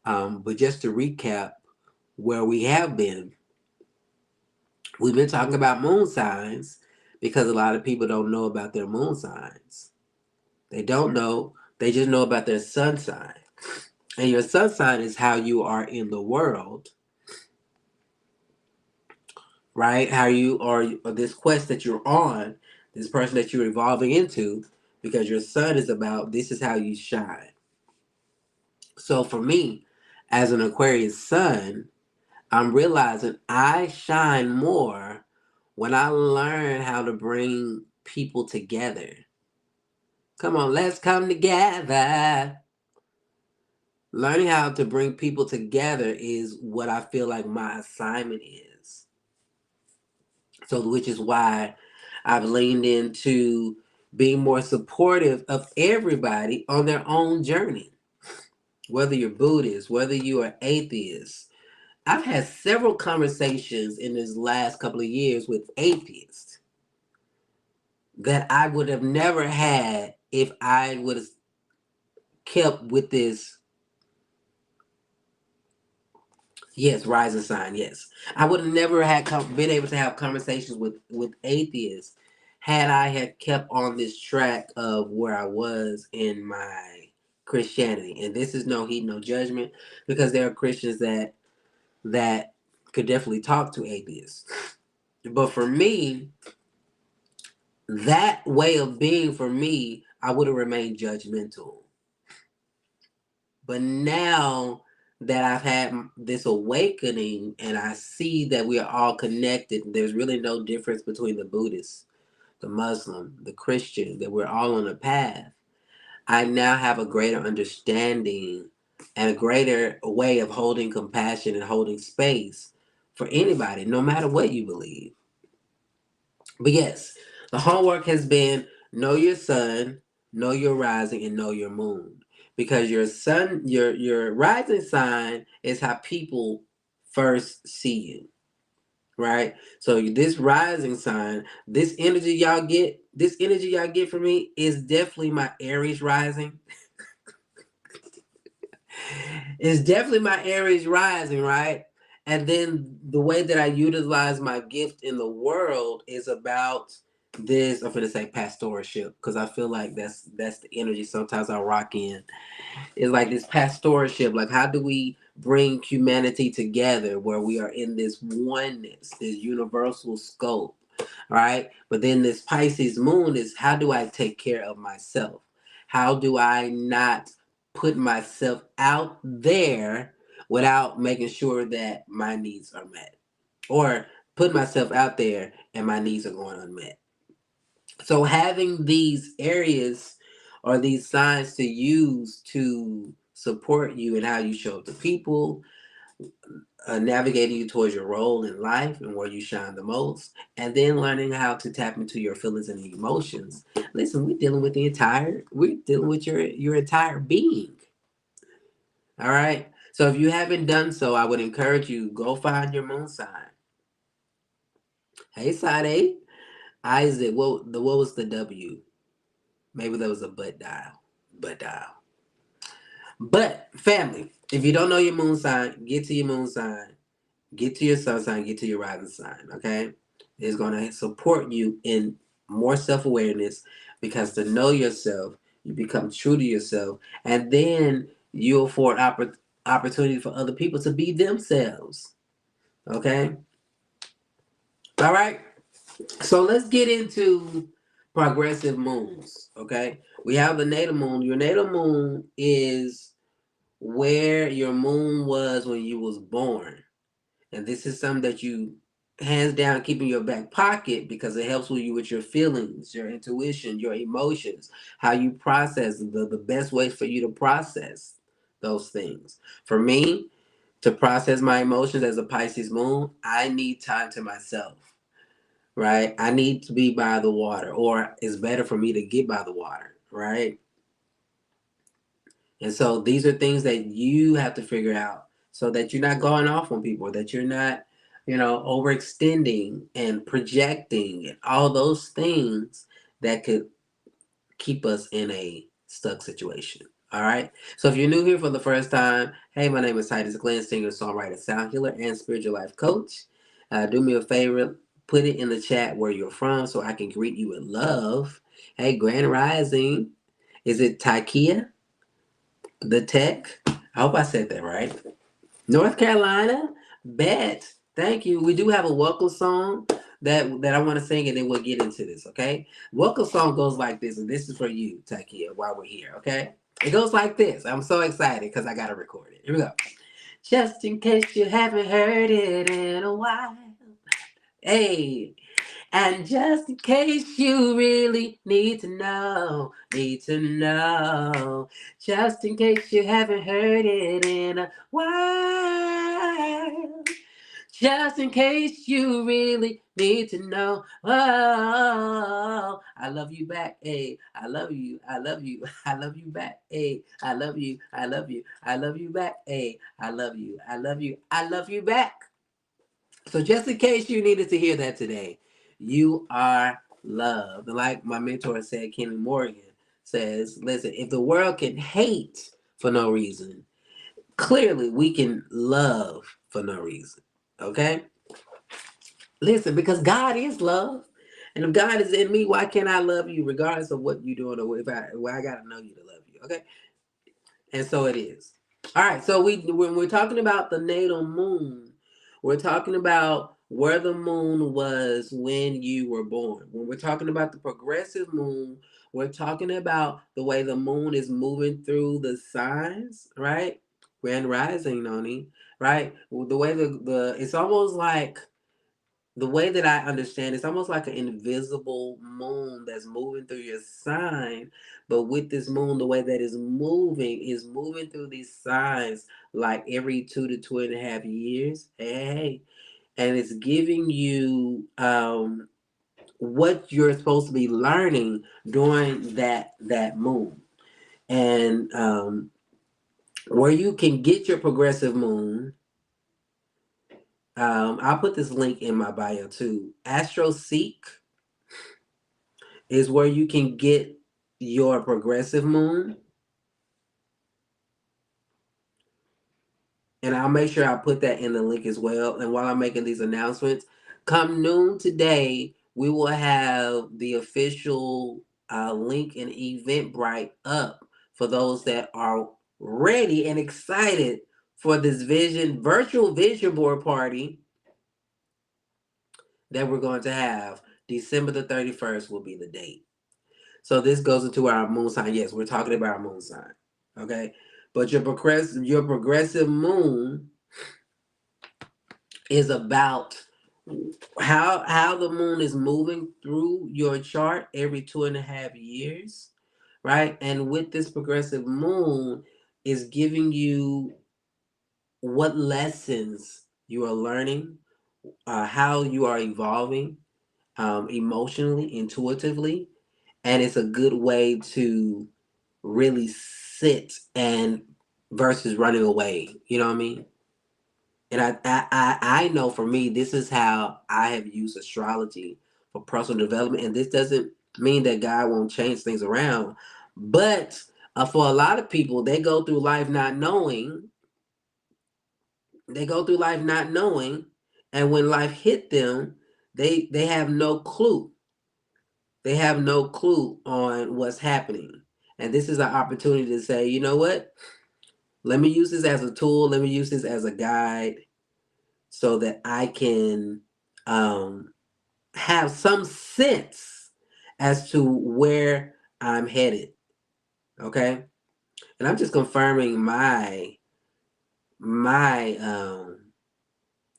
But just to recap where we have been, we've been talking about moon signs because a lot of people don't know about their moon signs. They don't know, they just know about their sun sign. And your sun sign is how you are in the world, right? How you are, or this quest that you're on, this person that you're evolving into, because your sun is about this is how you shine. So for me, as an Aquarius sun, I'm realizing I shine more when I learn how to bring people together. Come on, let's come together. Learning how to bring people together is what I feel like my assignment is. So, which is why I've leaned into being more supportive of everybody on their own journey. Whether you're Buddhist, whether you are atheist, I've had several conversations in this last couple of years with atheists that I would have never had if I would have kept with this. Yes, rising sign. Yes, I would have never had been able to have conversations with atheists had I had kept on this track of where I was in my Christianity. And this is no heat, no judgment, because there are Christians that could definitely talk to atheists. But for me, that way of being for me, I would have remained judgmental. But now that I've had this awakening and I see that we are all connected, there's really no difference between the Buddhist, the Muslim, the Christian, that we're all on a path. I now have a greater understanding and a greater way of holding compassion and holding space for anybody, no matter what you believe. But yes, the homework has been know your sun, know your rising, and know your moon. Because your sun, your rising sign is how people first see you, right? So this rising sign, this energy y'all get from me is definitely my Aries rising. It's definitely my Aries rising, right? And then the way that I utilize my gift in the world is about this. I'm gonna say pastoralship because I feel like that's the energy. Sometimes I rock in. It's like this pastoralship. Like how do we bring humanity together where we are in this oneness, this universal scope, right? But then this Pisces moon is how do I take care of myself? How do I not put myself out there without making sure that my needs are met? Or put myself out there and my needs are going unmet. So having these areas or these signs to use to support you and how you show up to people, navigating you towards your role in life and where you shine the most, and then learning how to tap into your feelings and emotions. Listen, we're dealing with your entire being. All right. So if you haven't done so, I would encourage you go find your moon sign. Hey, Sade, Isaac. What was the W? Maybe that was a butt dial. Butt dial. But family, if you don't know your moon sign, get to your moon sign, get to your sun sign, get to your rising sign. Okay, it's gonna support you in more self awareness because to know yourself, you become true to yourself, and then you afford opportunity for other people to be themselves. Okay, all right. So let's get into progressive moons. Okay, we have the natal moon. Your natal moon is where your moon was when you was born. And this is something that you hands down keep in your back pocket because it helps with you with your feelings, your intuition, your emotions, how you process the best way for you to process those things. For me, to process my emotions as a Pisces moon, I need time to myself. Right? I need to be by the water, or it's better for me to get by the water, right? And so these are things that you have to figure out so that you're not going off on people, that you're not, overextending and projecting and all those things that could keep us in a stuck situation. All right. So if you're new here for the first time, hey, my name is Titus Glenn, singer, songwriter, sound healer, and spiritual life coach. Do me a favor, put it in the chat where you're from so I can greet you with love. Hey, Grand Rising. Is it Takia, the tech? I hope I said that right. North Carolina, bet. Thank you. We do have a welcome song that I want to sing, and then we'll get into this. Okay, welcome song goes like this, and this is for you, Takia, while we're here. Okay, it goes like this. I'm so excited because I gotta record it. Here we go. Just in case you haven't heard it in a while, hey. And just in case you really need to know, just in case you haven't heard it in a while, just in case you really need to know. Oh, I love you back, hey. I love you, I love you, I love you back, hey. I love you, I love you, I love you back, hey. I love you, I love you, I love you back. So just in case you needed to hear that today, you are loved. Like my mentor said, Kenny Morgan says, listen, if the world can hate for no reason, clearly we can love for no reason. Okay? Listen, because God is love. And if God is in me, why can't I love you regardless of what you're doing or if I gotta know you to love you? Okay? And so it is. All right. So when we're talking about the natal moon, we're talking about where the moon was when you were born. When we're talking about the progressive moon, we're talking about the way the moon is moving through the signs, right? Grand rising, Noni, right? The way the it's almost like the way that I understand it's almost like an invisible moon that's moving through your sign. But with this moon, the way that is moving through these signs like every 2 to 2.5 years. Hey, and it's giving you what you're supposed to be learning during that moon. And where you can get your progressive moon. I'll put this link in my bio too. AstroSeek is where you can get your progressive moon. And I'll make sure I put that in the link as well. And while I'm making these announcements, come noon today, we will have the official link and Eventbrite up for those that are ready and excited for this virtual vision board party that we're going to have. December the 31st will be the date. So this goes into our moon sign. Yes, we're talking about our moon sign. Okay. But your progressive moon is about how the moon is moving through your chart every 2.5 years. Right. And with this progressive moon is giving you what lessons you are learning, how you are evolving emotionally, intuitively. And it's a good way to really sit and versus running away. You know what I mean? And I know for me, this is how I have used astrology for personal development. And this doesn't mean that God won't change things around. But for a lot of people, they go through life not knowing. They go through life not knowing. And when life hit them, they have no clue. They have no clue on what's happening. And this is an opportunity to say, you know what? Let me use this as a tool. Let me use this as a guide so that I can have some sense as to where I'm headed. Okay. And I'm just confirming my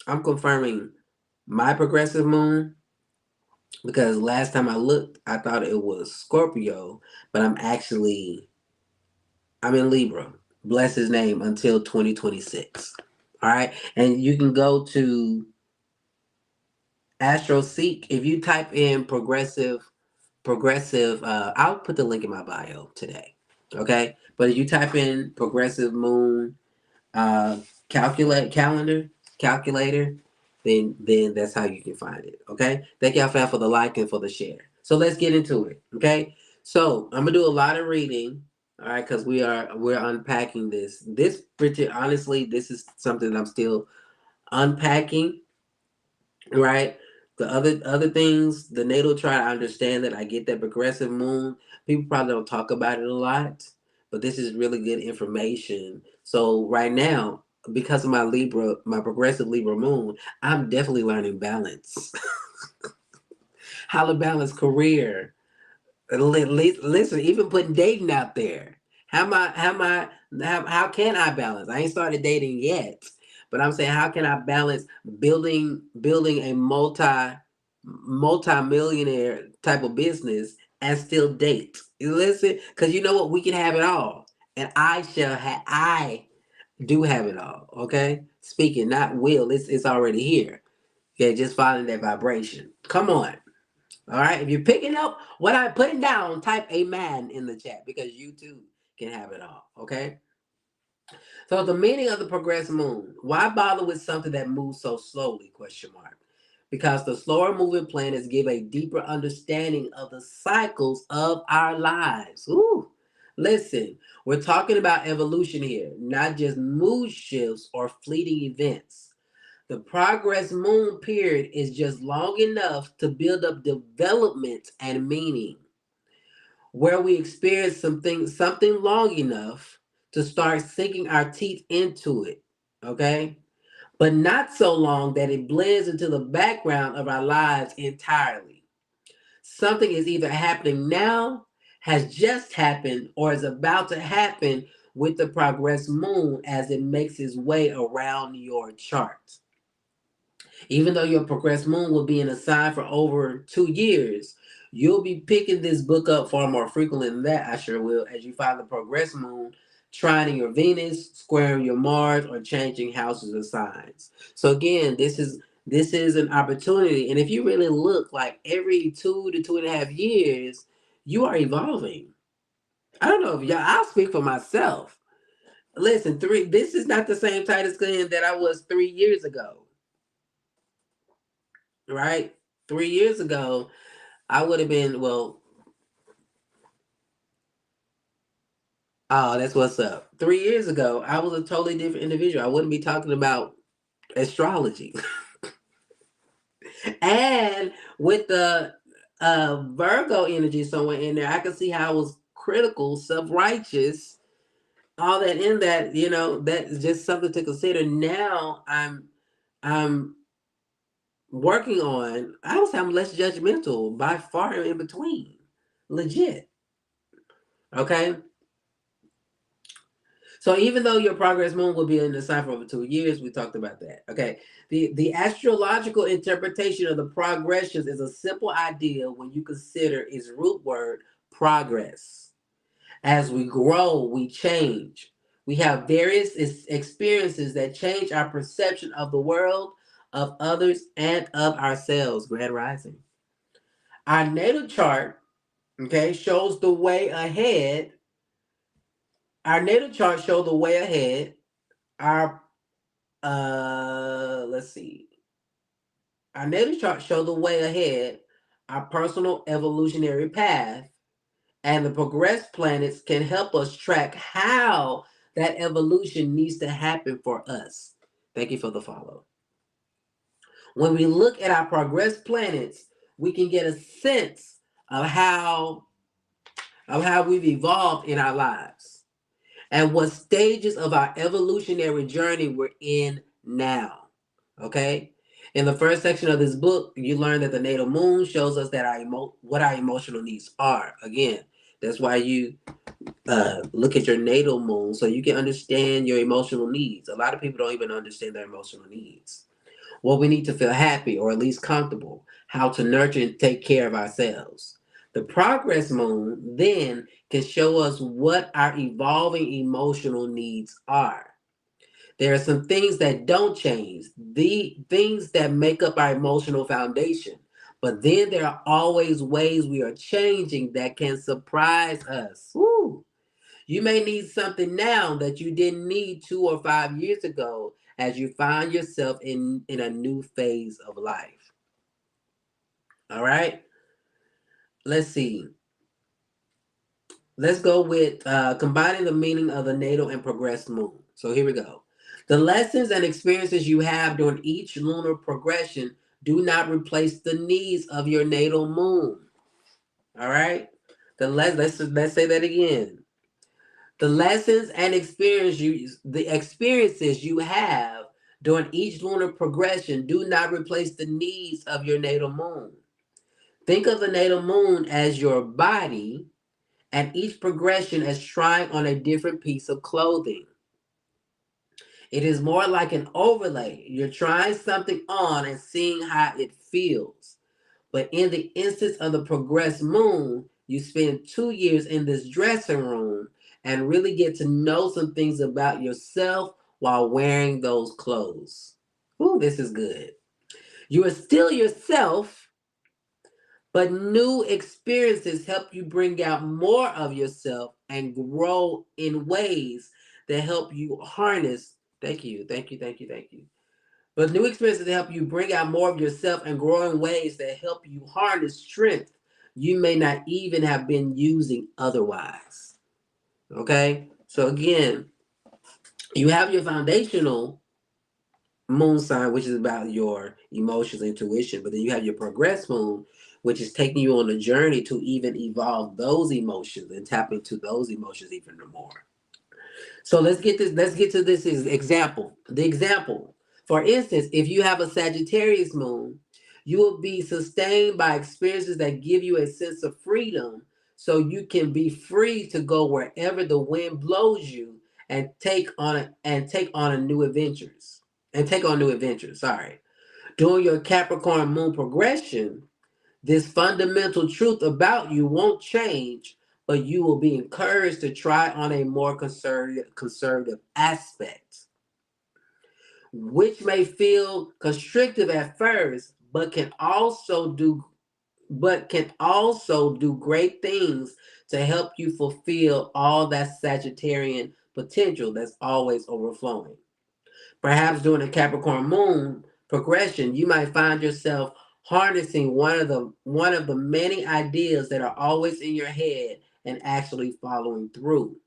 I'm confirming my progressive moon because last time I looked, I thought it was Scorpio, but I'm in Libra. Bless his name until 2026. All right. And you can go to AstroSeek. If you type in progressive, I'll put the link in my bio today. Okay. But if you type in progressive moon uh, calculator, then that's how you can find it. Okay. Thank y'all fam for the like and for the share. So let's get into it. Okay. So I'm gonna do a lot of reading. All right, because we're unpacking this. This, Bridget, honestly, this is something that I'm still unpacking. Right. The other things, the natal chart, I understand that. I get that progressive moon. People probably don't talk about it a lot, but this is really good information. So right now, because of my Libra, my progressive Libra moon, I'm definitely learning balance. How to balance career. Listen, even putting dating out there. How can I balance? I ain't started dating yet, but I'm saying how can I balance building a multi-millionaire type of business and still date? You listen, because you know what, we can have it all, and I do have it all. Okay, speaking, not will. It's already here. Okay, just following that vibration. Come on. All right. If you're picking up what I'm putting down, type amen in the chat because you too can have it all. Okay. So the meaning of the progressed moon. Why bother with something that moves so slowly? Question mark. Because the slower moving planets give a deeper understanding of the cycles of our lives. Ooh. Listen, we're talking about evolution here, not just mood shifts or fleeting events. The progress moon period is just long enough to build up development and meaning, where we experience something long enough to start sinking our teeth into it. Okay? But not so long that it blends into the background of our lives entirely. Something is either happening now, has just happened, or is about to happen with the progress moon as it makes its way around your chart. Even though your progressed moon will be in a sign for over 2 years, you'll be picking this book up far more frequently than that. I sure will, as you find the progressed moon trining your Venus, squaring your Mars, or changing houses or signs. So again, this is an opportunity, and if you really look, like every 2 to 2.5 years, you are evolving. I don't know if y'all. I'll speak for myself. Listen, three. This is not the same Titus Glenn that I was 3 years ago. Right? 3 years ago, I would have been, well, oh, that's what's up. 3 years ago, I was a totally different individual. I wouldn't be talking about astrology. And with the Virgo energy somewhere in there, I could see how I was critical, self righteous, all that in that, that's just something to consider. Now I'm working on, I would say I'm less judgmental by far in between. Legit. Okay. So even though your progress moon will be in the sign for over 2 years, we talked about that. Okay. The astrological interpretation of the progressions is a simple idea when you consider its root word, progress. As we grow, we change. We have various experiences that change our perception of the world, of others, and of ourselves. Grand Rising. Our natal chart, okay, shows the way ahead. Our natal chart shows the way ahead. Our let's see. Our natal chart show the way ahead, our personal evolutionary path, and the progressed planets can help us track how that evolution needs to happen for us. Thank you for the follow. When we look at our progressed planets, we can get a sense of how we've evolved in our lives and what stages of our evolutionary journey we're in now. Okay? In the first section of this book, you learn that the natal moon shows us that what our emotional needs are. Again, that's why you look at your natal moon so you can understand your emotional needs. A lot of people don't even understand their emotional needs. What we need to feel happy or at least comfortable, how to nurture and take care of ourselves. The progress moon then can show us what our evolving emotional needs are. There are some things that don't change, the things that make up our emotional foundation. But then there are always ways we are changing that can surprise us. Woo. You may need something now that you didn't need 2 or 5 years ago as you find yourself in a new phase of life. All right? Let's see. Let's go with combining the meaning of the natal and progressed moon. So here we go. The lessons and experiences you have during each lunar progression do not replace the needs of your natal moon. All right. Let's say that again. The lessons and the experiences you have during each lunar progression do not replace the needs of your natal moon. Think of the natal moon as your body and each progression as trying on a different piece of clothing. It is more like an overlay. You're trying something on and seeing how it feels. But in the instance of the progressed moon, you spend 2 years in this dressing room and really get to know some things about yourself while wearing those clothes. Ooh, this is good. You are still yourself, but new experiences help you bring out more of yourself and grow in ways that help you harness. Thank you, thank you, thank you, thank you. But new experiences help you bring out more of yourself and grow in ways that help you harness strength you may not even have been using otherwise. Okay? So again, you have your foundational moon sign, which is about your emotions, intuition, but then you have your progress moon, which is taking you on a journey to even evolve those emotions and tap into those emotions even more. So let's get to this example. The example. For instance, if you have a Sagittarius moon, you will be sustained by experiences that give you a sense of freedom so you can be free to go wherever the wind blows you and take on a new adventures. And take on new adventures, sorry. During your Capricorn moon progression, this fundamental truth about you won't change, but you will be encouraged to try on a more conservative aspect, which may feel constrictive at first, but can also do great things to help you fulfill all that Sagittarian potential that's always overflowing. Perhaps during a Capricorn moon progression, you might find yourself harnessing one of the many ideas that are always in your head and actually following through.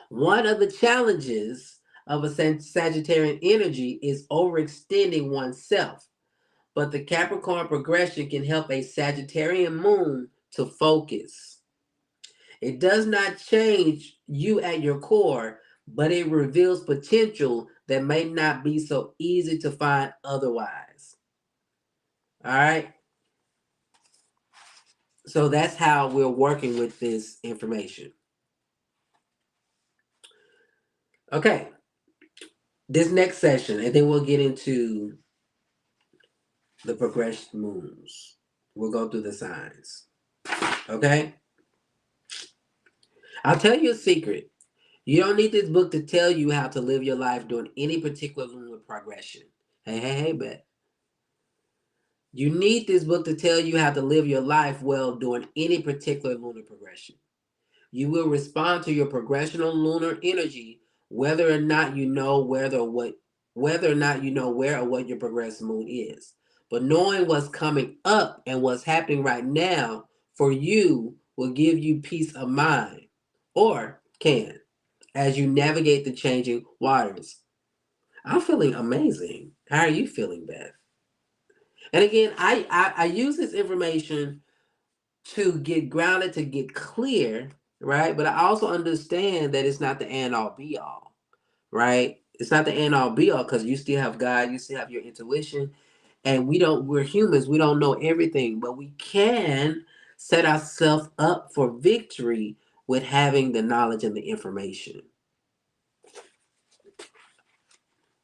One of the challenges of a Sagittarian energy is overextending oneself, but the Capricorn progression can help a Sagittarian moon to focus. It does not change you at your core, but it reveals potential that may not be so easy to find otherwise. All right. So that's how we're working with this information. Okay. This next session, and then we'll get into the progressed moons. We'll go through the signs. Okay. I'll tell you a secret. You don't need this book to tell you how to live your life during any particular lunar progression. Hey, bet. You need this book to tell you how to live your life well during any particular lunar progression. You will respond to your progressional lunar energy whether or not you know whether or not you know where or what your progressed moon is. But knowing what's coming up and what's happening right now for you will give you peace of mind, or can, as you navigate the changing waters. I'm feeling amazing. How are you feeling, Beth? And again, I use this information to get grounded, to get clear, right? But I also understand that it's not the end all be all, right? It's not the end all be all because you still have God, you still have your intuition, and we're humans, we don't know everything, but we can set ourselves up for victory with having the knowledge and the information.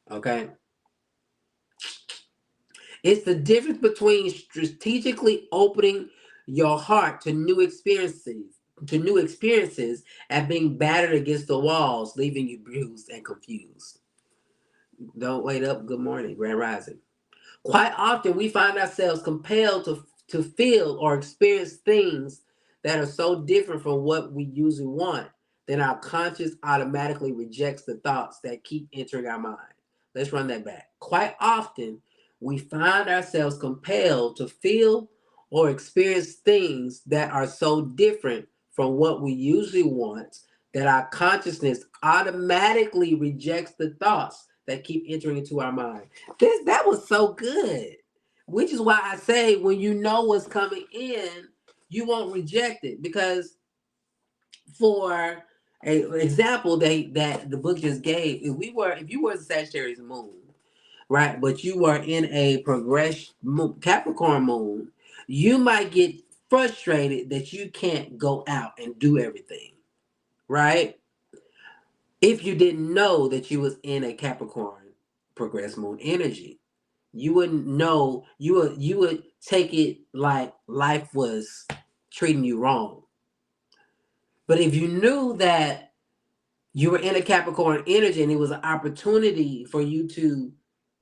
Okay? It's the difference between strategically opening your heart to new experiences, and being battered against the walls, leaving you bruised and confused. Don't wait up. Good morning, Grand Rising. Quite often, we find ourselves compelled to feel or experience things that are so different from what we usually want that our conscience automatically rejects the thoughts that keep entering our mind. Let's run that back. Quite often, we find ourselves compelled to feel or experience things that are so different from what we usually want that our consciousness automatically rejects the thoughts that keep entering into our mind. That was so good. Which is why I say when you know what's coming in, you won't reject it. Because for an example that the book just gave, if you were a Sagittarius moon, right, but you were in a progress Capricorn moon, you might get frustrated that you can't go out and do everything, right? If you didn't know that you was in a Capricorn progress moon energy, you wouldn't know. You would take it like life was treating you wrong. But if you knew that you were in a Capricorn energy and it was an opportunity for you to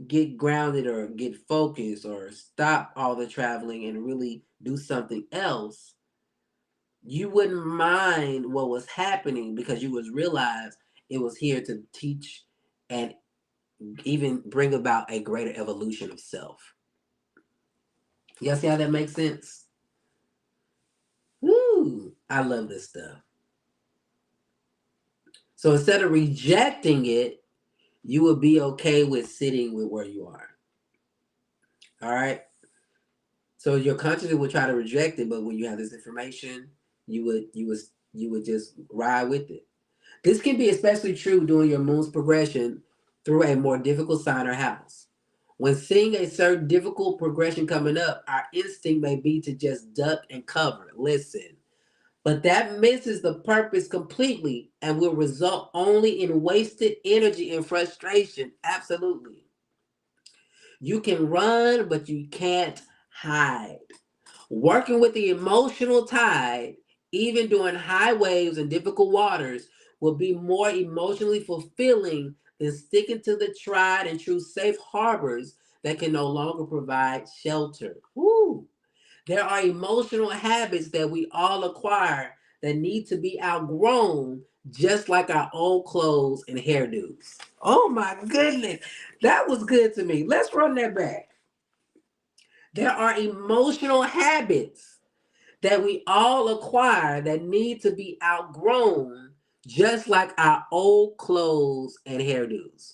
get grounded or get focused or stop all the traveling and really do something else, you wouldn't mind what was happening because you was realize it was here to teach and even bring about a greater evolution of self. Y'all see how that makes sense? Woo! I love this stuff. So instead of rejecting it, you would be okay with sitting with where you are. All right. So your consciousness would try to reject it, but when you have this information, you would just ride with it. This can be especially true during your moon's progression through a more difficult sign or house. When seeing a certain difficult progression coming up, our instinct may be to just duck and cover. Listen, but that misses the purpose completely and will result only in wasted energy and frustration. Absolutely. You can run, but you can't hide. Working with the emotional tide, even during high waves and difficult waters, will be more emotionally fulfilling than sticking to the tried and true safe harbors that can no longer provide shelter. Woo! There are emotional habits that we all acquire that need to be outgrown, just like our old clothes and hairdos. Oh my goodness, that was good to me. Let's run that back. There are emotional habits that we all acquire that need to be outgrown, just like our old clothes and hairdos.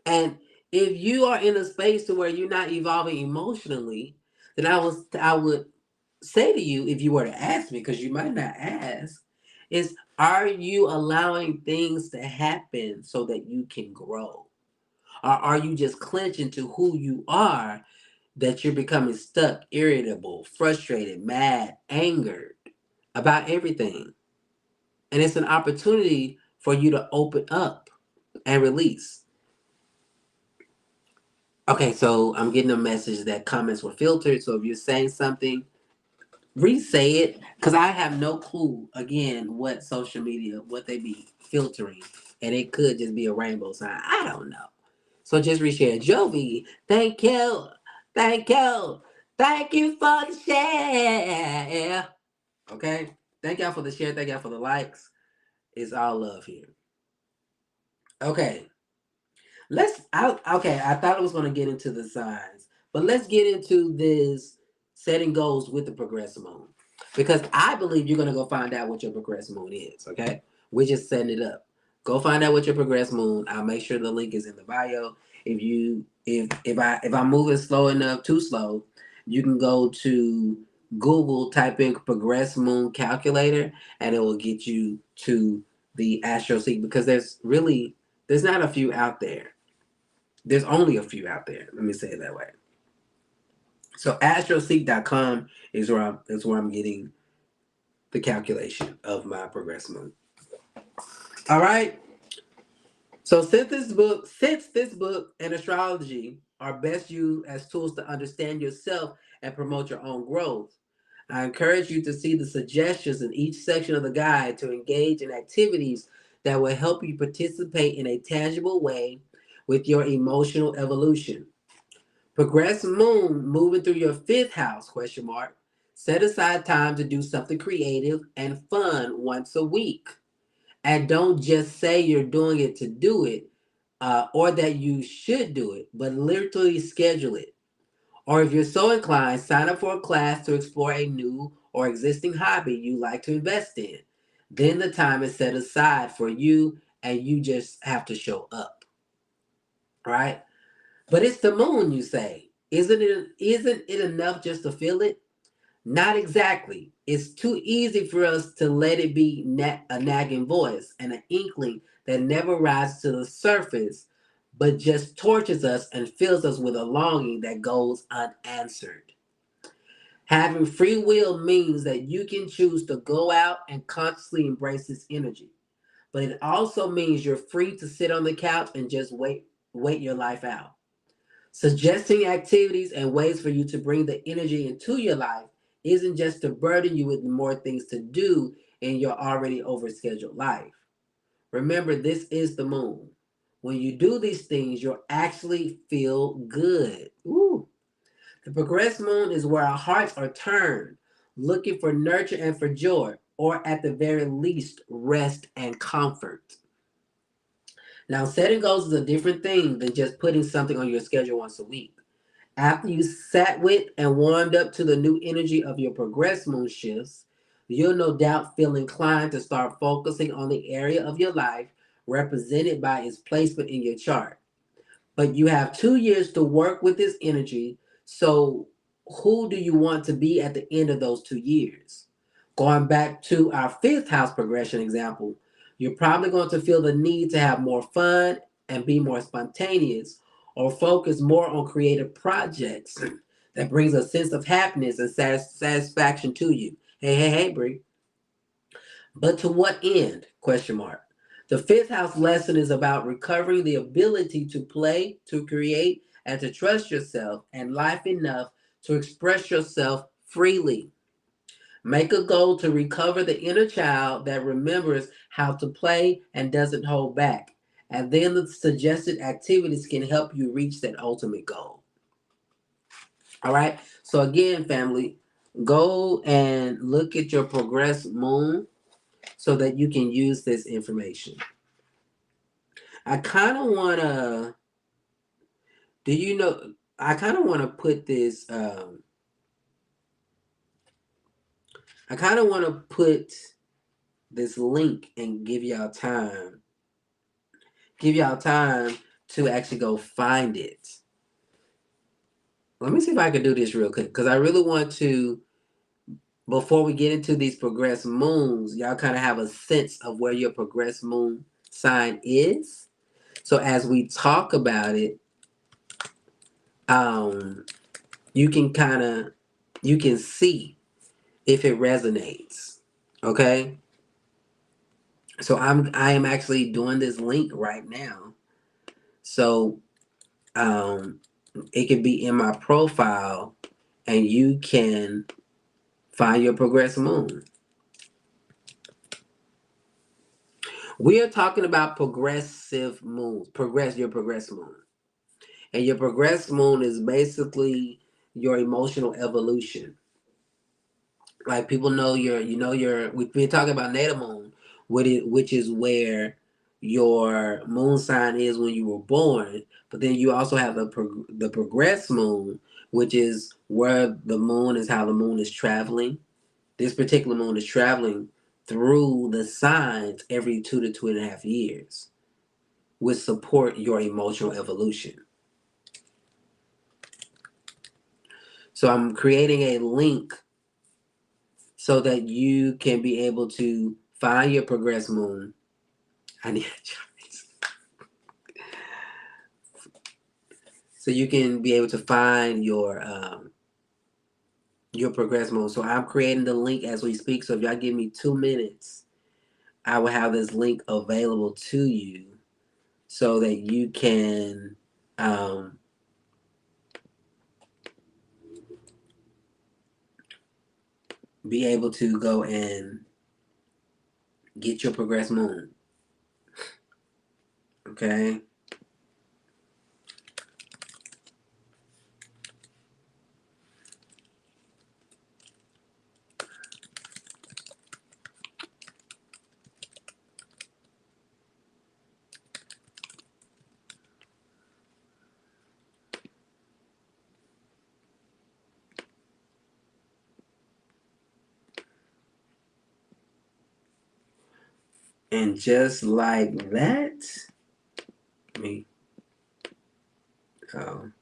And if you are in a space to where you're not evolving emotionally, then I would say to you, if you were to ask me, because you might not ask, is are you allowing things to happen so that you can grow? Or are you just clenching to who you are that you're becoming stuck, irritable, frustrated, mad, angered about everything? And it's an opportunity for you to open up and release. Okay, so I'm getting a message that comments were filtered. So if you're saying something, re-say it, because I have no clue again what social media, what they be filtering, and it could just be a rainbow sign. I don't know. So just reshare. Jovi, thank you, thank you for the share. Okay, thank y'all for the share. Thank y'all for the likes. It's all love here. Okay, okay, I thought I was gonna get into the signs, but let's get into this setting goals with the progressive moon. Because I believe you're gonna go find out what your progressive moon is, okay? We're just setting it up. Go find out what your progressive moon. I'll make sure the link is in the bio. If I'm moving slow enough, too slow, you can go to Google, type in progress moon calculator, and it will get you to the AstroSeek because there's not a few out there. There's only a few out there. Let me say it that way. So astroseek.com is where I'm getting the calculation of my progress moon. All right. So since this book and astrology are best used as tools to understand yourself and promote your own growth, I encourage you to see the suggestions in each section of the guide to engage in activities that will help you participate in a tangible way with your emotional evolution. Progress moon moving through your fifth house, question mark. Set aside time to do something creative and fun once a week. And don't just say you're doing it to do it or that you should do it, but literally schedule it. Or if you're so inclined, sign up for a class to explore a new or existing hobby you like to invest in. Then the time is set aside for you and you just have to show up, right? But it's the moon, you say. Isn't it enough just to feel it? Not exactly. It's too easy for us to let it be a nagging voice and an inkling that never rises to the surface, but just tortures us and fills us with a longing that goes unanswered. Having free will means that you can choose to go out and consciously embrace this energy. But it also means you're free to sit on the couch and just wait your life out. Suggesting activities and ways for you to bring the energy into your life isn't just to burden you with more things to do in your already overscheduled life. Remember, this is the moon. When you do these things, you'll actually feel good. Ooh. The progressed moon is where our hearts are turned, looking for nurture and for joy, or at the very least, rest and comfort. Now, setting goals is a different thing than just putting something on your schedule once a week. After you sat with and warmed up to the new energy of your progress moon shifts, you'll no doubt feel inclined to start focusing on the area of your life represented by its placement in your chart. But you have 2 years to work with this energy. So, who do you want to be at the end of those 2 years? Going back to our fifth house progression example, you're probably going to feel the need to have more fun and be more spontaneous or focus more on creative projects that brings a sense of happiness and satisfaction to you. Hey, Bree. But to what end? Question mark. The fifth house lesson is about recovering the ability to play, to create, and to trust yourself and life enough to express yourself freely. Make a goal to recover the inner child that remembers how to play and doesn't hold back. And then the suggested activities can help you reach that ultimate goal. All right. So, again, family, go and look at your progress moon so that you can use this information. I kind of want to, do you know, I kind of want to put this, I kind of want to put this link and give y'all time to actually go find it. Let me see if I can do this real quick because I really want to, before we get into these progressed moons, y'all kind of have a sense of where your progressed moon sign is. So as we talk about it, um, you can you can see if it resonates. Okay. So I am actually doing this link right now. So um, it can be in my profile and you can find your progressed moon. We are talking about progressive moons, your progressed moon. And your progressed moon is basically your emotional evolution. Like people know we've been talking about natal moon, which is where your moon sign is when you were born. But then you also have the progressed moon, which is where the moon is how the moon is traveling. This particular moon is traveling through the signs every 2 to 2.5 years, which support your emotional evolution. So I'm creating a link so that you can be able to find your progress moon. I need a choice. So you can be able to find your progress moon. So I'm creating the link as we speak. So if y'all give me 2 minutes, I will have this link available to you so that you can be able to go and get your progress moon. Okay. And just like that, me. Um,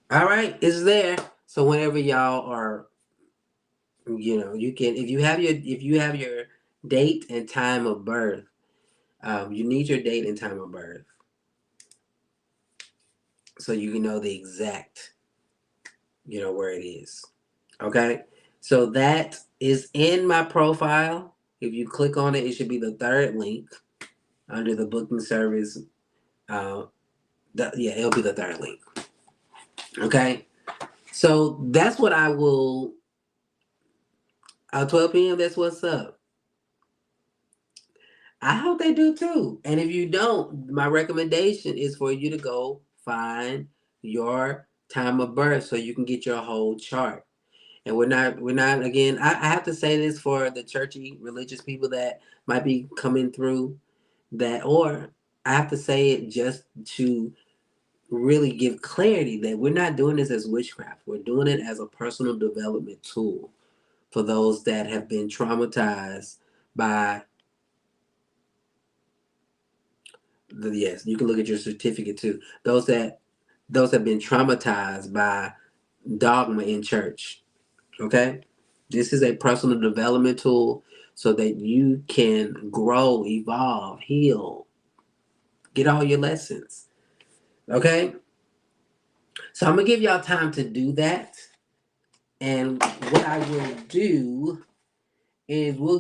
all right, it's there. So whenever y'all are, you can if you have your date and time of birth, you need your date and time of birth so you can know the exact, where it is. Okay, so that is in my profile. If you click on it, it should be the third link under the booking service. Uh, yeah, it'll be the third link. Okay, so that's what I will. 12 p.m. That's what's up. I hope they do too. And if you don't, my recommendation is for you to go find your time of birth so you can get your whole chart. And we're not again, I have to say this for the churchy religious people that might be coming through that, or I have to say it just to really give clarity that we're not doing this as witchcraft. We're doing it as a personal development tool for those that have been traumatized by yes, you can look at your certificate too. Those have been traumatized by dogma in church. Okay? This is a personal development tool so that you can grow, evolve, heal, get all your lessons. Okay? So I'm gonna give y'all time to do that. And what I will do is we'll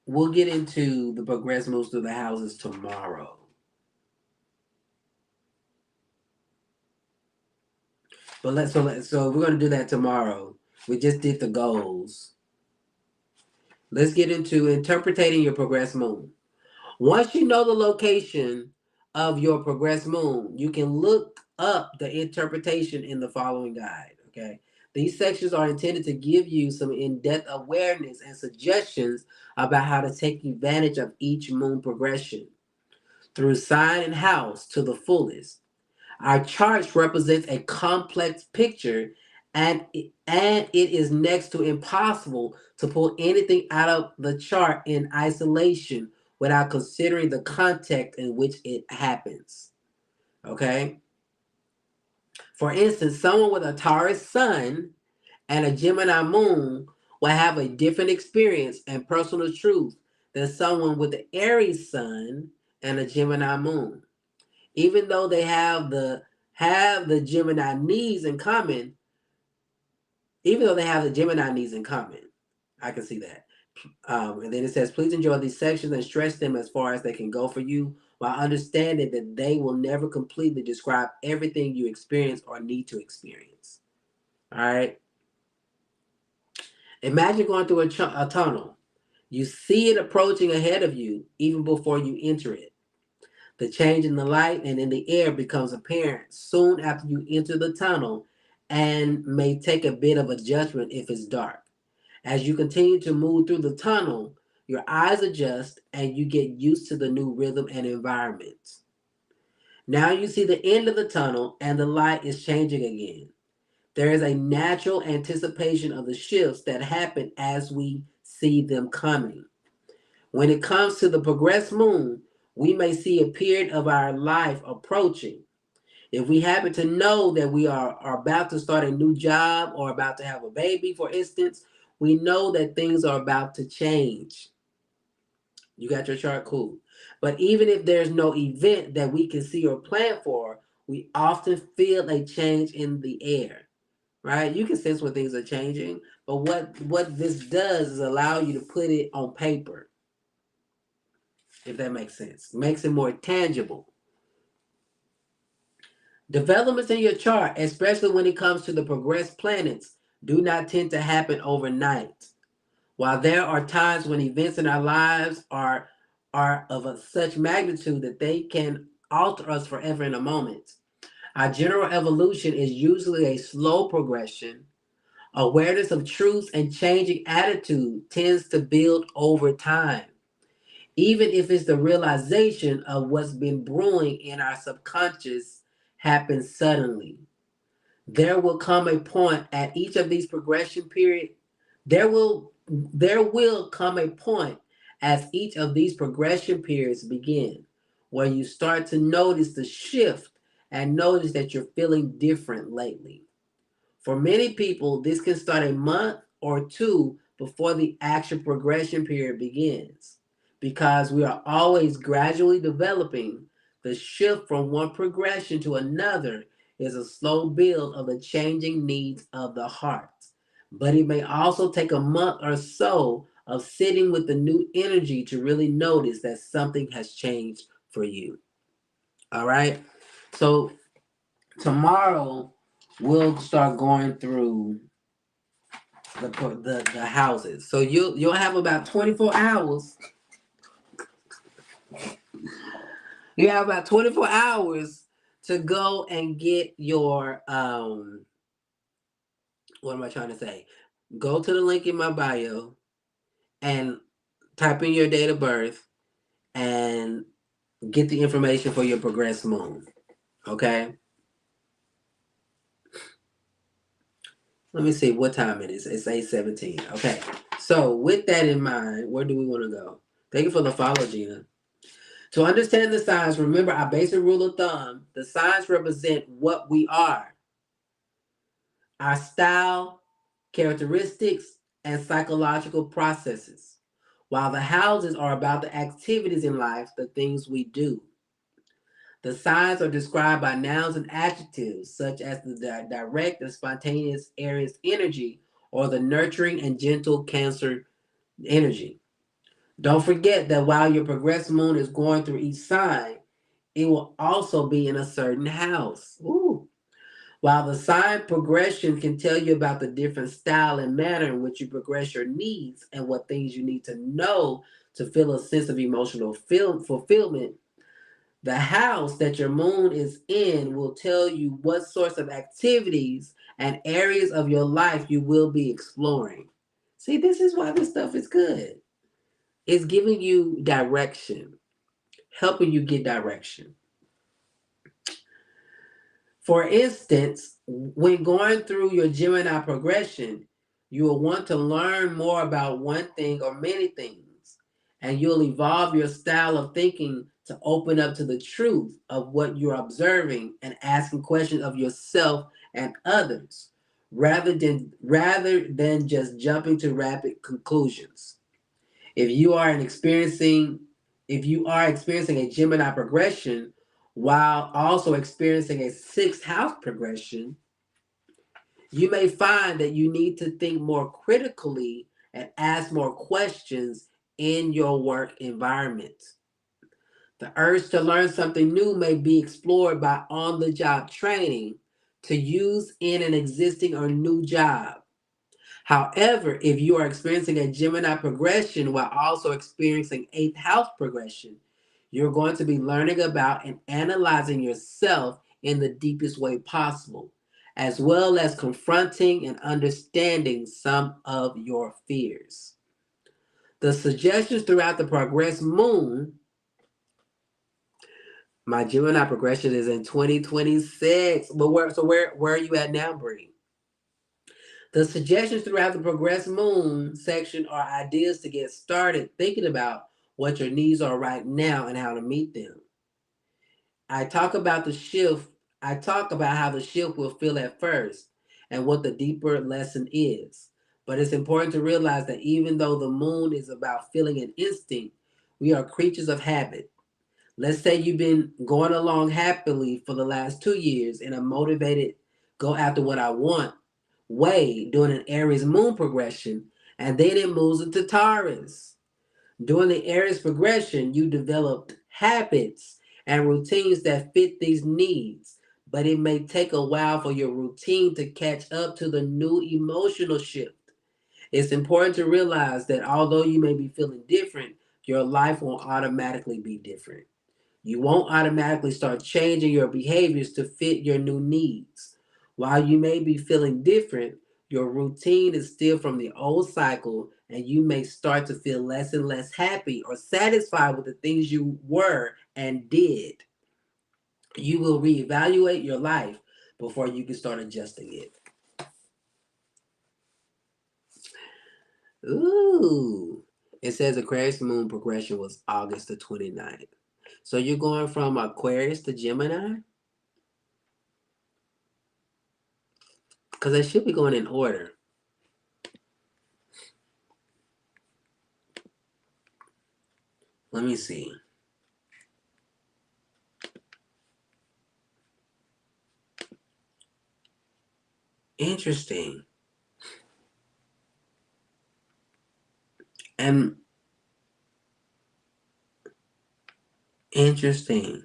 we'll get into the progress moves through the houses tomorrow. So we're gonna do that tomorrow. We just did the goals. Let's get into interpreting your progress moon. Once you know the location of your progress moon, you can look up the interpretation in the following guide. Okay. These sections are intended to give you some in-depth awareness and suggestions about how to take advantage of each moon progression through sign and house to the fullest. Our charts represents a complex picture, and it is next to impossible to pull anything out of the chart in isolation without considering the context in which it happens. Okay? For instance, someone with a Taurus sun and a Gemini moon will have a different experience and personal truth than someone with the Aries sun and a Gemini moon. Even though they have the Gemini needs in common, even though they have the Gemini needs in common, I can see that. And then it says, please enjoy these sections and stretch them as far as they can go for you, while understanding that they will never completely describe everything you experience or need to experience. All right. Imagine going through a tunnel. You see it approaching ahead of you even before you enter it. The change in the light and in the air becomes apparent soon after you enter the tunnel and may take a bit of adjustment if it's dark. As you continue to move through the tunnel, your eyes adjust and you get used to the new rhythm and environment. Now you see the end of the tunnel and the light is changing again. There is a natural anticipation of the shifts that happen as we see them coming. When it comes to the progressed moon, we may see a period of our life approaching. If we happen to know that we are about to start a new job or about to have a baby, for instance, we know that things are about to change. You got your chart? Cool. But even if there's no event that we can see or plan for, we often feel a change in the air, right? You can sense when things are changing, but what this does is allow you to put it on paper, if that makes sense. Makes it more tangible. Developments in your chart, especially when it comes to the progressed planets, do not tend to happen overnight. While there are times when events in our lives are of such magnitude that they can alter us forever in a moment, our general evolution is usually a slow progression. Awareness of truths and changing attitude tends to build over time, even if it's the realization of what's been brewing in our subconscious happens suddenly. There will come a point at each of these progression period. There will come a point as each of these progression periods begin where you start to notice the shift and notice that you're feeling different lately. For many people, this can start a month or two before the actual progression period begins. Because we are always gradually developing, the shift from one progression to another is a slow build of the changing needs of the heart. But it may also take a month or so of sitting with the new energy to really notice that something has changed for you. All right? So tomorrow we'll start going through the houses. So you'll have about 24 hours. You have about 24 hours to go and get your what am I trying to say? Go to the link in my bio and type in your date of birth and get the information for your progressed moon. Okay? Let me see what time it is. It's 8:17. Okay. So with that in mind, where do we want to go? Thank you for the follow, Gina. To understand the signs, remember our basic rule of thumb: the signs represent what we are, our style, characteristics, and psychological processes, while the houses are about the activities in life, the things we do. The signs are described by nouns and adjectives, such as the direct and spontaneous Aries energy or the nurturing and gentle Cancer energy. Don't forget that while your progressed moon is going through each sign, it will also be in a certain house. Ooh. While the sign progression can tell you about the different style and manner in which you progress your needs and what things you need to know to feel a sense of emotional fulfillment, the house that your moon is in will tell you what sorts of activities and areas of your life you will be exploring. See, this is why this stuff is good. It's giving you direction, helping you get direction. For instance, when going through your Gemini progression, you will want to learn more about one thing or many things, and you'll evolve your style of thinking to open up to the truth of what you're observing and asking questions of yourself and others, rather than just jumping to rapid conclusions. If you are experiencing if you are experiencing a Gemini progression while also experiencing a sixth house progression, you may find that you need to think more critically and ask more questions in your work environment. The urge to learn something new may be explored by on the job training to use in an existing or new job. However, if you are experiencing a Gemini progression while also experiencing eighth house progression, you're going to be learning about and analyzing yourself in the deepest way possible, as well as confronting and understanding some of your fears. The suggestions throughout the progress moon, my Gemini progression is in 2026. But where are you at now, Bree? The suggestions throughout the Progress Moon section are ideas to get started thinking about what your needs are right now and how to meet them. I talk about the shift. I talk about how the shift will feel at first and what the deeper lesson is. But it's important to realize that even though the moon is about feeling an instinct, we are creatures of habit. Let's say you've been going along happily for the last 2 years in a motivated, go after what I want way during an Aries moon progression, and then it moves into Taurus. During the Aries progression, you developed habits and routines that fit these needs, but it may take a while for your routine to catch up to the new emotional shift. It's important to realize that although you may be feeling different, your life won't automatically be different. You won't automatically start changing your behaviors to fit your new needs. While you may be feeling different, your routine is still from the old cycle, and you may start to feel less and less happy or satisfied with the things you were and did. You will reevaluate your life, before you can start adjusting it. Ooh. It says Aquarius moon progression was August the 29th. So you're going from Aquarius to Gemini? Because they should be going in order. Let me see. Interesting. And interesting.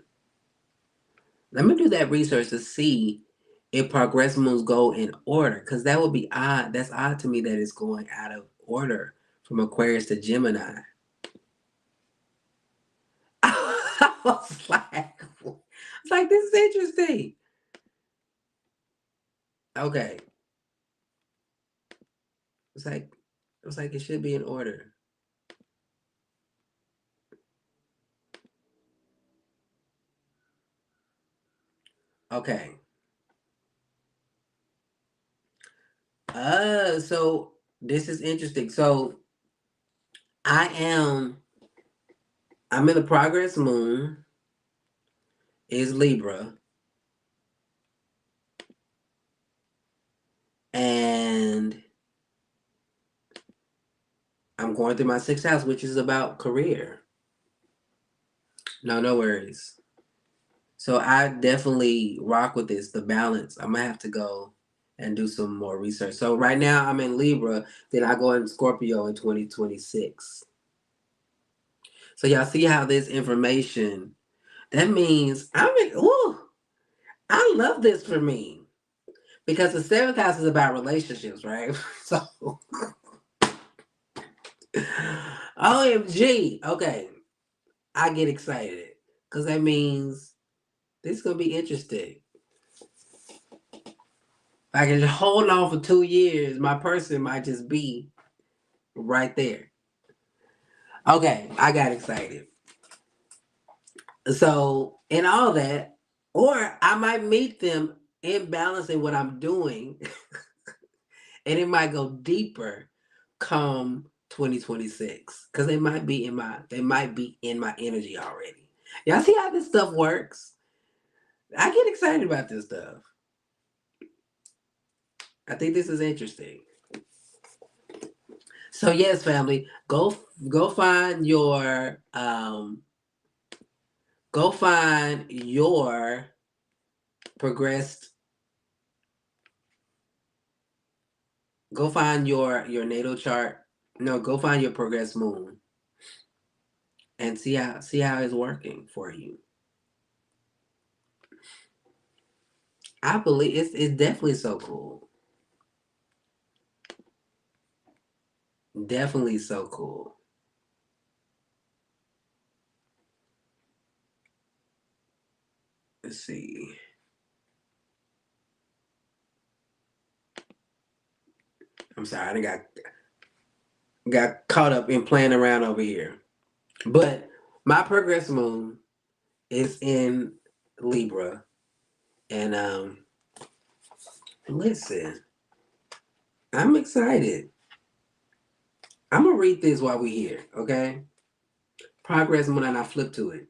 Let me do that research to see if progress moves go in order. Because that would be odd. That's odd to me that it's going out of order from Aquarius to Gemini. I was like, this is interesting. Okay. It's like it should be in order. Okay. So this is interesting. So I am I'm in the progress moon is Libra, and I'm going through my sixth house, which is about career. No worries. So I definitely rock with this, the balance. I'm gonna have to go and do some more research. So right now I'm in Libra, then I go in Scorpio in 2026. So y'all see how this information, that means I love this for me. Because the seventh house is about relationships, right? So OMG. Okay. I get excited. Because that means this is gonna be interesting. If I can hold on for 2 years, my person might just be right there. Okay, I got excited. So, in all that, or I might meet them in balancing what I'm doing, and it might go deeper come 2026 because they might be in my energy already. Y'all see how this stuff works? I get excited about this stuff. I think this is interesting. So yes, family, go find your go find your progressed go find your natal chart. No, go find your progressed moon and see how it's working for you. I believe it's definitely so cool. Definitely so cool. Let's see. I'm sorry, I got caught up in playing around over here. But my progress moon is in Libra, and listen, I'm excited. I'm gonna read this while we here, okay? Progress moon, and I flip to it.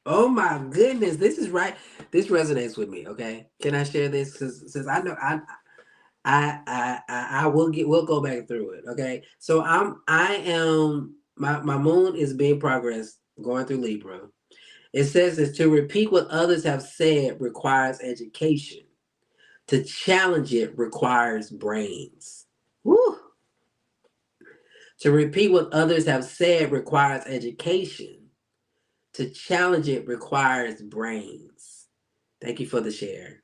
Oh my goodness, this is right. This resonates with me. Okay, can I share this? Since I know I will we'll go back through it. Okay, so I am my moon is being progress going through Libra. It says this: to repeat what others have said requires education. To challenge it requires brains. Woo. To repeat what others have said requires education. To challenge it requires brains. Thank you for the share.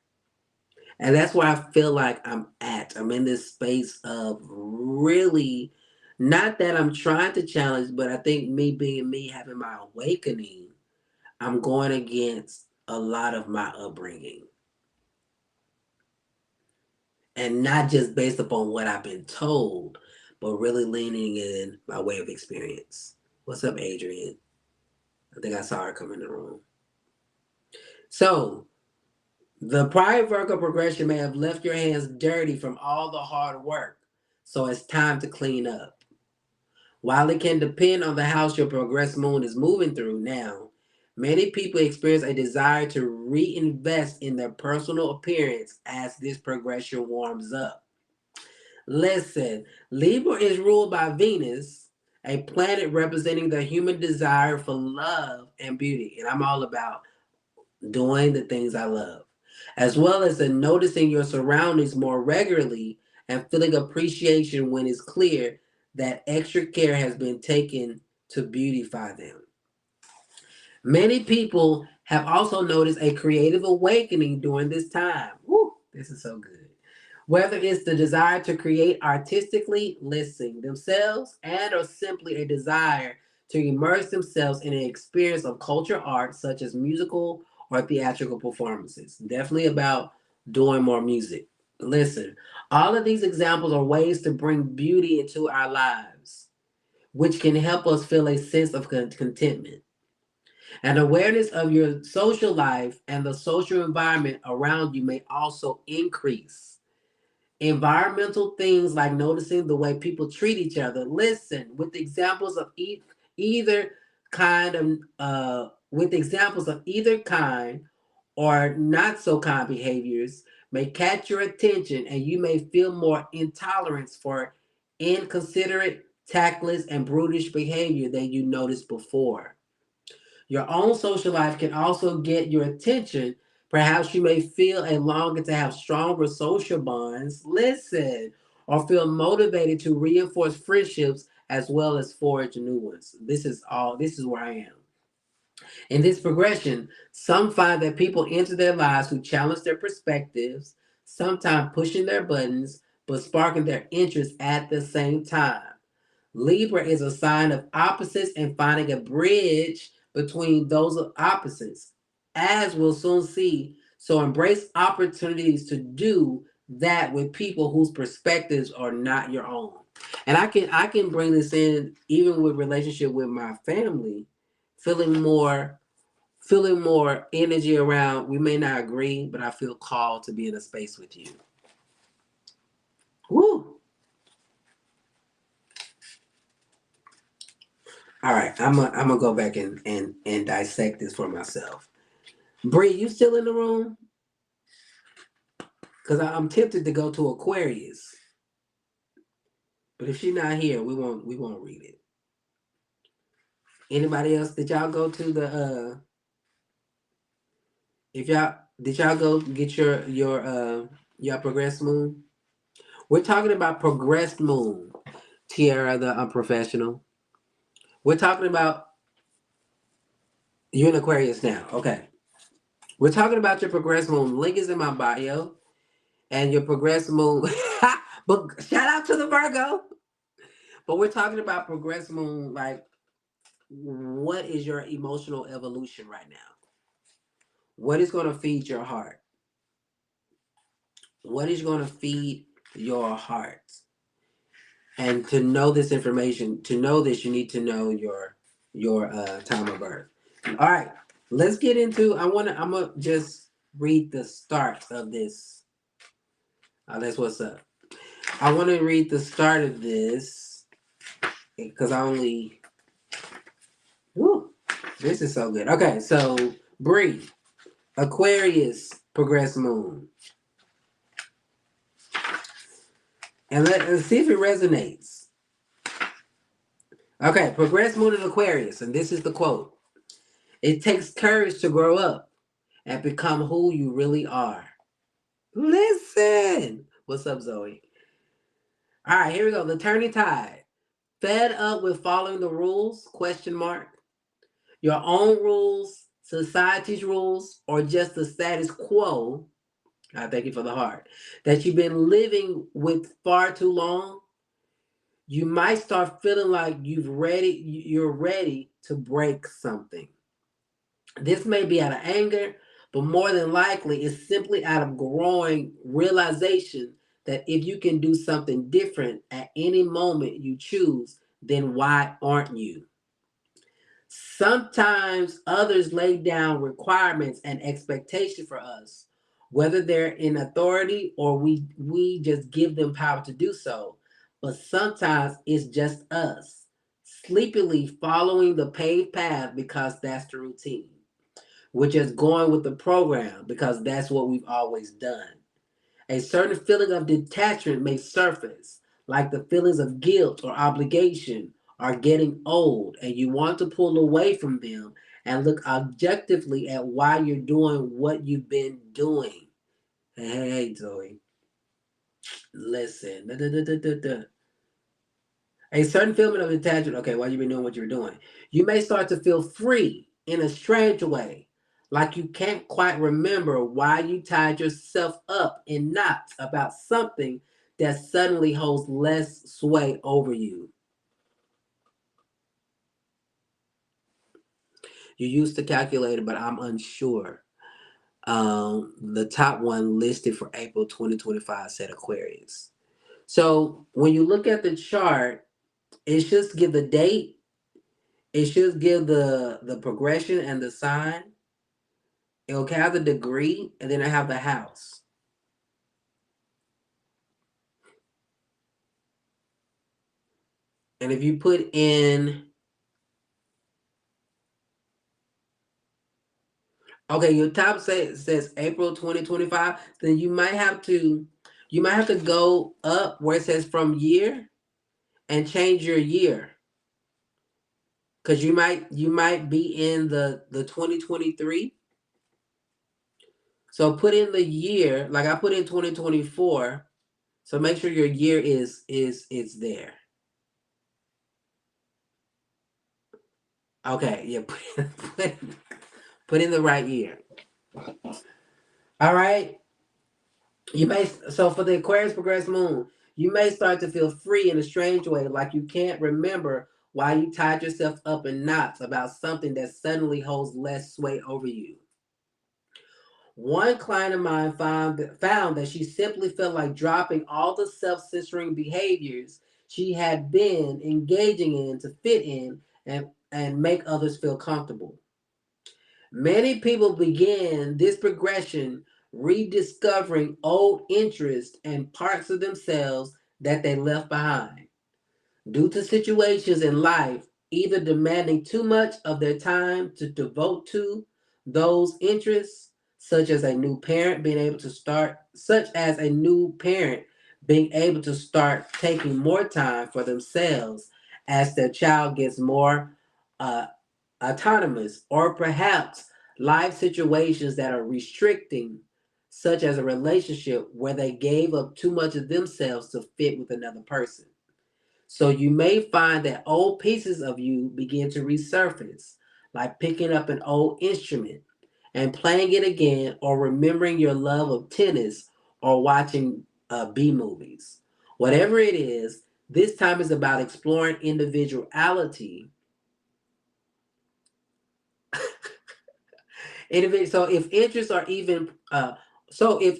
And that's where I feel like I'm at. I'm in this space of really, not that I'm trying to challenge, but I think me being me, having my awakening, I'm going against a lot of my upbringing. And not just based upon what I've been told, but really leaning in my way of experience. What's up, Adrian? I think I saw her come in the room. So, the prior Virgo progression may have left your hands dirty from all the hard work. So, it's time to clean up. While it can depend on the house your progressed moon is moving through now, many people experience a desire to reinvest in their personal appearance as this progression warms up. Listen, Libra is ruled by Venus, a planet representing the human desire for love and beauty. And I'm all about doing the things I love, as well as in noticing your surroundings more regularly and feeling appreciation when it's clear that extra care has been taken to beautify them. Many people have also noticed a creative awakening during this time. Woo, this is so good. Whether it's the desire to create artistically, listing themselves, and or simply a desire to immerse themselves in an experience of culture art, such as musical or theatrical performances. Definitely about doing more music. Listen, all of these examples are ways to bring beauty into our lives, which can help us feel a sense of contentment. An awareness of your social life and the social environment around you may also increase. Environmental things like noticing the way people treat each other. Listen, with examples of either kind of with examples of either kind or not so kind behaviors may catch your attention, and you may feel more intolerance for inconsiderate, tactless, and brutish behavior than you noticed before. Your own social life can also get your attention. Perhaps you may feel a longing to have stronger social bonds, listen, or feel motivated to reinforce friendships as well as forge new ones. This is where I am. In this progression, some find that people enter their lives who challenge their perspectives, sometimes pushing their buttons, but sparking their interest at the same time. Libra is a sign of opposites and finding a bridge between those opposites, as we'll soon see. So embrace opportunities to do that with people whose perspectives are not your own. And I can bring this in even with relationship with my family, feeling more feeling more energy around. We may not agree, but I feel called to be in a space with you. Woo! All right, I'm gonna go back and dissect this for myself. Bree, you still in the room? Cause I'm tempted to go to Aquarius, but if she's not here, we won't read it. Anybody else? Did y'all go to the if y'all did y'all go get your progressed moon? We're talking about progressed moon, Tiara the unprofessional. We're talking about you in Aquarius now. Okay. We're talking about your progressed moon. Link is in my bio. And your progressed moon. But shout out to the Virgo. But we're talking about progressed moon. Like, what is your emotional evolution right now? What is going to feed your heart? What is going to feed your heart? And to know this information, to know this, you need to know your time of birth. All right, let's get into. I'm gonna just read the start of this. That's what's up. I want to read the start of this because I only. Woo, this is so good. Okay, so Bree, Aquarius, progress moon, and let's see if it resonates. Okay, progress moon in Aquarius, and this is the quote: "It takes courage to grow up and become who you really are." Listen, what's up, Zoe? All right, here we go. The turning tide. Fed up with following the rules? Question mark. Your own rules, society's rules, or just the status quo. I thank you for the heart that you've been living with far too long. You might start feeling like you're ready to break something. This may be out of anger, but more than likely it's simply out of growing realization that if you can do something different at any moment you choose, then why aren't you? Sometimes others lay down requirements and expectations for us, whether they're in authority or we just give them power to do so. But sometimes it's just us, sleepily following the paved path because that's the routine. We're just going with the program because that's what we've always done. A certain feeling of detachment may surface, like the feelings of guilt or obligation are getting old, and you want to pull away from them and look objectively at why you're doing what you've been doing. Hey, Zoe, listen. A certain feeling of detachment, okay, while you've been doing what you're doing, you may start to feel free in a strange way, like you can't quite remember why you tied yourself up in knots about something that suddenly holds less sway over you. You used to calculate it, but I'm unsure. The top one listed for April 2025 said Aquarius. So when you look at the chart, it should give the date, it should give the progression and the sign. It'll have the degree, and then I have the house. And if you put in, okay, your top says April 2025, then you might have to go up where it says from year and change your year. Cause you might be in the 2023. So put in the year, like I put in 2024. So make sure your year is there. Okay, yeah, put in the right year. All right. So for the Aquarius progressed moon, you may start to feel free in a strange way, like you can't remember why you tied yourself up in knots about something that suddenly holds less sway over you. One client of mine found that she simply felt like dropping all the self-censoring behaviors she had been engaging in to fit in and make others feel comfortable. Many people begin this progression rediscovering old interests and parts of themselves that they left behind due to situations in life either demanding too much of their time to devote to those interests, such as a new parent being able to start taking more time for themselves as their child gets more uh, autonomous, or perhaps life situations that are restricting, such as a relationship where they gave up too much of themselves to fit with another person. So you may find that old pieces of you begin to resurface, like picking up an old instrument and playing it again, or remembering your love of tennis or watching B movies. Whatever it is, this time is about exploring individuality. So if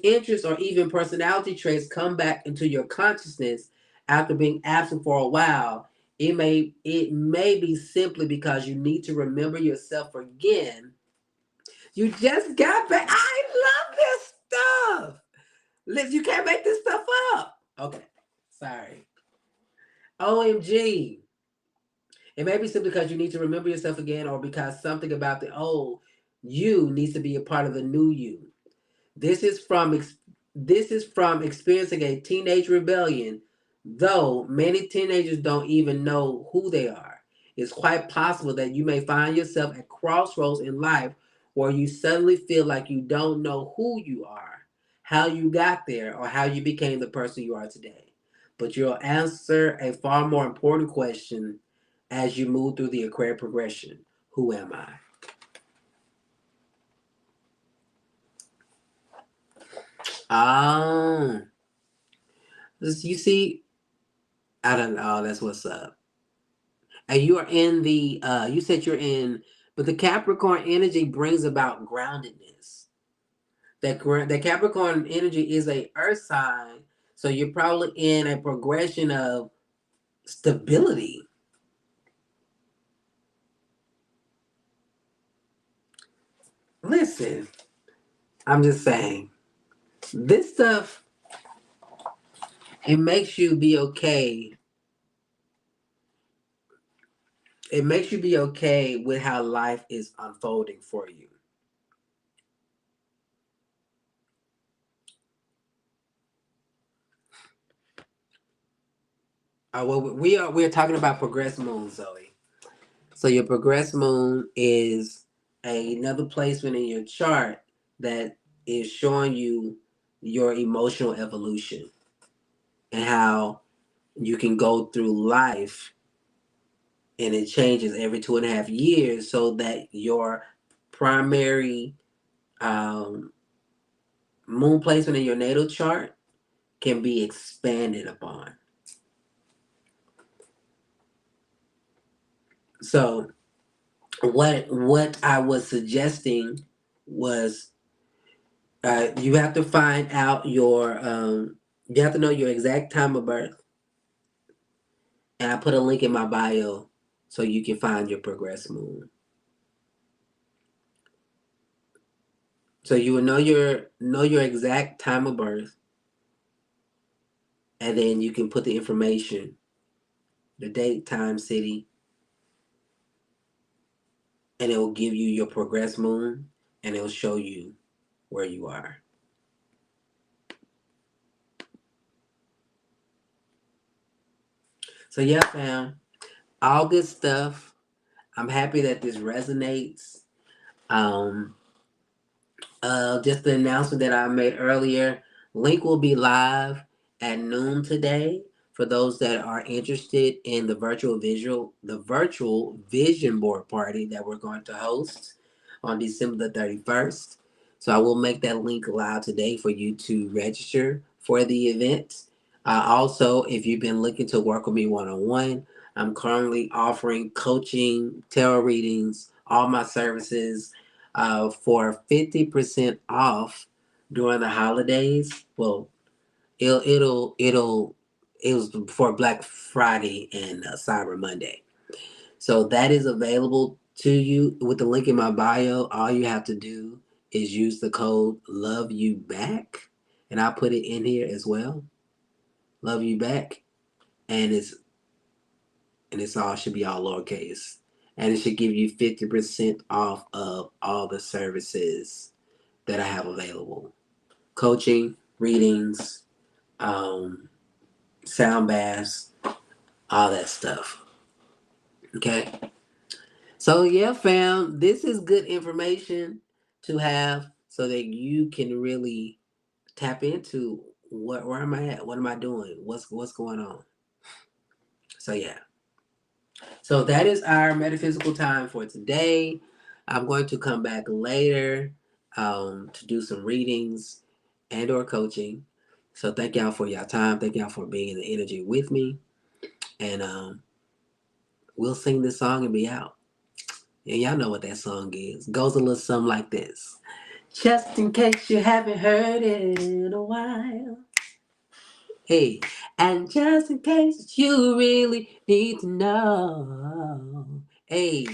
interests or even personality traits come back into your consciousness after being absent for a while, it may be simply because you need to remember yourself again. You just got back. I love this stuff. Liz, you can't make this stuff up. Okay, sorry. OMG. It may be simply because you need to remember yourself again, or because something about the old you needs to be a part of the new you. This is from experiencing a teenage rebellion, though many teenagers don't even know who they are. It's quite possible that you may find yourself at crossroads in life where you suddenly feel like you don't know who you are, how you got there, or how you became the person you are today. But you'll answer a far more important question as you move through the Aquarian progression. Who am I? Um, you see, I don't know. That's what's up. And you are in the. You said you're in, but the Capricorn energy brings about groundedness. The Capricorn energy is a Earth sign, so you're probably in a progression of stability. Listen, I'm just saying, this stuff, it makes you be okay. It makes you be okay with how life is unfolding for you. Well, we are talking about progress moon, Zoe. So your progress moon is another placement in your chart that is showing you your emotional evolution and how you can go through life, and it changes every 2.5 years, so that your primary um, moon placement in your natal chart can be expanded upon. So what I was suggesting was, you have to find out you have to know your exact time of birth, and I put a link in my bio so you can find your progress moon. So you will know your exact time of birth, and then you can put the information, the date, time, city, and it will give you your progress moon, and it will show you where you are. So yeah, fam, all good stuff. I'm happy that this resonates. Um, just the announcement that I made earlier. Link will be live at noon today for those that are interested in the virtual vision board party that we're going to host on December the 31st. So I will make that link live today for you to register for the event. Also, if you've been looking to work with me one on one, I'm currently offering coaching, tarot readings, all my services for 50% off during the holidays. Well, it was before Black Friday and Cyber Monday. So that is available to you with the link in my bio. All you have to do is use the code Love You Back, and I'll put it in here as well. Love You Back, and it's all should be all lowercase, and it should give you 50% off of all the services that I have available: coaching, readings, um, sound baths, all that stuff. Okay. So yeah, fam, this is good information to have so that you can really tap into where am I at? What am I doing? What's going on? So yeah. So that is our metaphysical time for today. I'm going to come back later to do some readings and or coaching. So thank y'all for your time. Thank y'all for being in the energy with me. And we'll sing this song and be out. And y'all know what that song is. Goes a little something like this. Just in case you haven't heard it in a while. Hey, and just in case you really need to know. Hey,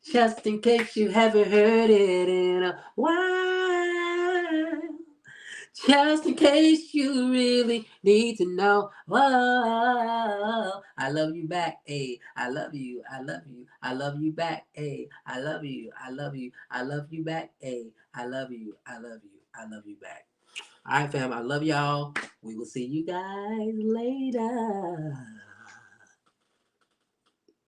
just in case you haven't heard it in a while. Just in case you really need to know. Whoa, I love you back. Hey, I love you. I love you. I love you back. Hey, I love you. I love you. I love you back. Hey, I love you. I love you. I love you back. All right, fam. I love y'all. We will see you guys later.